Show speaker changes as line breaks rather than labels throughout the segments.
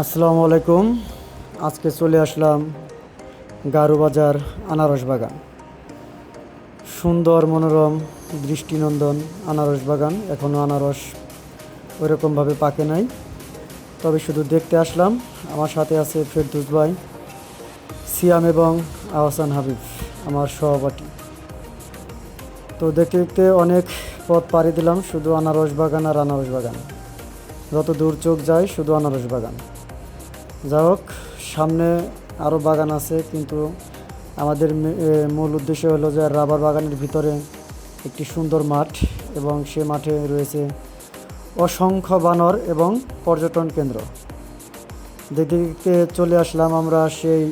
আসসালামু আলাইকুম। আজকে চলে আসলাম গারুবাজার আনারস বাগান। সুন্দর মনোরম দৃষ্টিনন্দন আনারস বাগান। এখনও আনারস ওইরকমভাবে পাকে নাই, তবে শুধু দেখতে আসলাম। আমার সাথে আছে ফেরদৌস ভাই, সিয়াম এবং আহসান হাবিব, আমার সহপাঠী। তো দেখতে দেখতে অনেক পথ পাড়ি দিলাম, শুধু আনারস বাগান আর আনারস বাগান। যত দূর চোখ যায় শুধু আনারস বাগান। যা হোক, সামনে আরও বাগান আছে, কিন্তু আমাদের মূল উদ্দেশ্য হলো যে রাবার বাগানের ভিতরে একটি সুন্দর মাঠ, এবং সে মাঠে রয়েছে অসংখ্য বানর এবং পর্যটন কেন্দ্র। দেখতে দেখতে চলে আসলাম আমরা সেই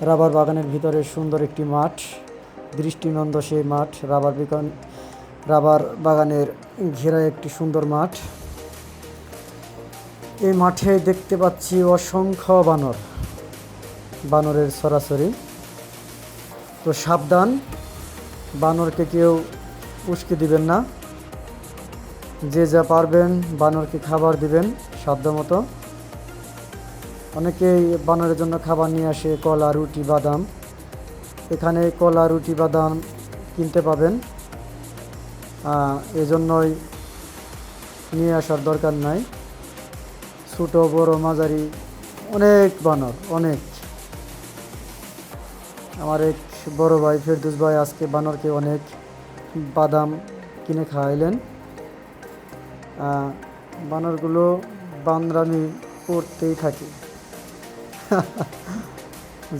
রাবার বাগানের ভিতরে। সুন্দর একটি মাঠ, দৃষ্টিনন্দন সেই মাঠ, রাবার বাগানের ঘেরা একটি সুন্দর মাঠ। এই মাঠে দেখতে পাচ্ছি অসংখ্য বানরের ছড়াছড়ি। তো সাবধান, বানরকে কেউ উস্কে দিবেন না। যে যা পারবেন বানরকে খাবার দিবেন সাধ্যমতো। অনেকেই বানরের জন্য খাবার নিয়ে আসে, কলা, রুটি, বাদাম। এখানে কলা, রুটি, বাদাম কিনতে পাবেন, এজন্যই নিয়ে আসার দরকার নাই। ছোটো বড় মাঝারি অনেক বানর, অনেক। আমার এক বড় ভাই ফেরদৌস ভাই আজকে বানরকে অনেক বাদাম কিনে খাওয়াইলেন। বানরগুলো বান্দরামি করতেই থাকে।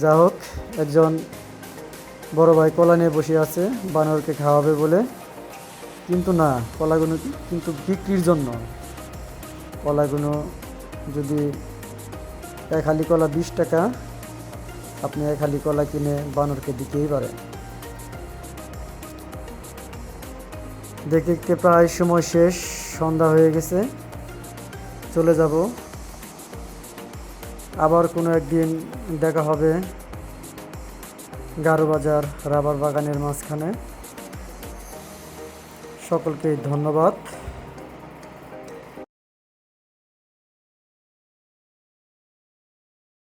যা হোক, একজন বড় ভাই কলা নিয়ে বসে আছে বানরকে খাওয়াবে বলে, কিন্তু না, কলাগুলো কিন্তু বিক্রির জন্য। কলাগুলো যদি এক হালি কলা 20 টাকা, আপনি এক হালি কলা কিনে বানরকে দিতেই পারেন। দেখতে দেখতে প্রায় সময় শেষ, সন্ধ্যা হয়ে গেছে। চলে যাব, আবার কোনো একদিন দেখা হবে গারুবাজার রাবার বাগানের মাঝখানে। সকলকে ধন্যবাদ।